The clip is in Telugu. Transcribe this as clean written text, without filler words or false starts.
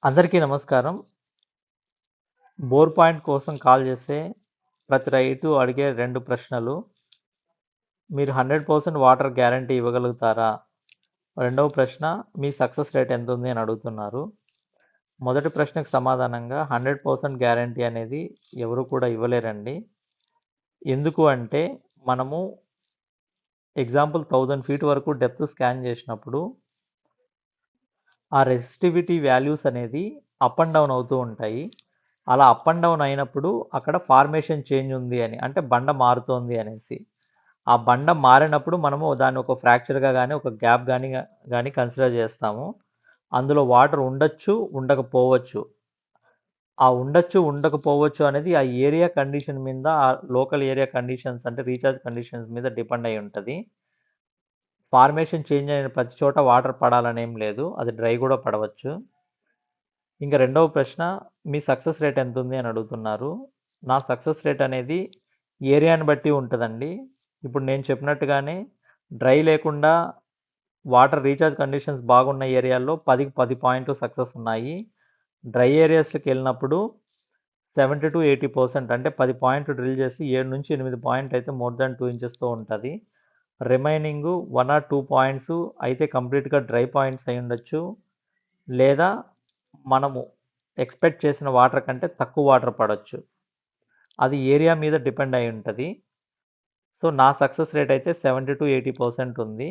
అందరికీ నమస్కారం. బోర్ పాయింట్ కోసం కాల్ చేస్తే ప్రతి రైతు అడిగే 2 ప్రశ్నలు. మీరు 100% వాటర్ గ్యారంటీ ఇవ్వగలుగుతారా? రెండవ ప్రశ్న మీ సక్సెస్ రేట్ ఎంతుంది అని అడుగుతున్నారు. మొదటి ప్రశ్నకు సమాధానంగా 100% గ్యారంటీ అనేది ఎవరు కూడా ఇవ్వలేరండి. ఎందుకు అంటే మనము ఎగ్జాంపుల్ 1000 ఫీట్ వరకు డెప్త్ స్కాన్ చేసినప్పుడు ఆ రెసిస్టివిటీ వాల్యూస్ అనేది అప్ అండ్ డౌన్ అవుతూ ఉంటాయి. అలా అప్ అండ్ డౌన్ అయినప్పుడు అక్కడ ఫార్మేషన్ చేంజ్ ఉంది అని. అంటే బండ మారుతోంది అనేసి. ఆ బండ మారినప్పుడు మనము దాన్ని ఒక ఫ్రాక్చర్‌గా గాని, ఒక గ్యాప్ గాని కన్సిడర్ చేస్తాము. అందులో వాటర్ ఉండొచ్చు, ఉండకపోవచ్చు. ఆ ఉండొచ్చు, ఉండకపోవచ్చు అనేది ఆ ఏరియా కండిషన్ మీద, ఆ లోకల్ ఏరియా కండిషన్స్ అంటే రీచార్జ్ కండిషన్స్ మీద డిపెండ్ అయ్యి ఉంటది. ఫార్మేషన్ చేంజ్ అయిన ప్రతి చోట వాటర్ పడాలనేం లేదు. అది డ్రై గూడా పడవచ్చు. ఇంక రెండవ ప్రశ్న మీ సక్సెస్ రేట్ ఎంతుంది అని అడుగుతున్నారు. నా సక్సెస్ రేట్ అనేది ఏరియాని బట్టి ఉంటదండి. ఇప్పుడు నేను చెప్పినట్టుగానే డ్రై లేకుండా వాటర్ రీచార్జ్ కండిషన్స్ బాగున్న ఏరియాల్లో 10కి 10 పాయింట్లు సక్సెస్ ఉన్నాయి. డ్రై ఏరియాస్‌కెళ్ళినప్పుడు 70-80% అంటే 10 పాయింట్లు డ్రిల్ చేసి 7-8 పాయింట్లయితే మోర్ థాన్ 2 ఇంచెస్‌తో ఉంటది. రిమైనింగు 1 ఆర్ 2 పాయింట్స్ అయితే కంప్లీట్‌గా డ్రై పాయింట్స్ అయ్యుండొచ్చు. లేదా మనము ఎక్స్‌పెక్ట్ చేసిన వాటర్ కంటే తక్కువ వాటర్ పడొచ్చు. అది ఏరియా మీద డిపెండ్ అయ్యి ఉంటది. సో, నా సక్సెస్ రేట్ అయితే 70-80% ఉంది.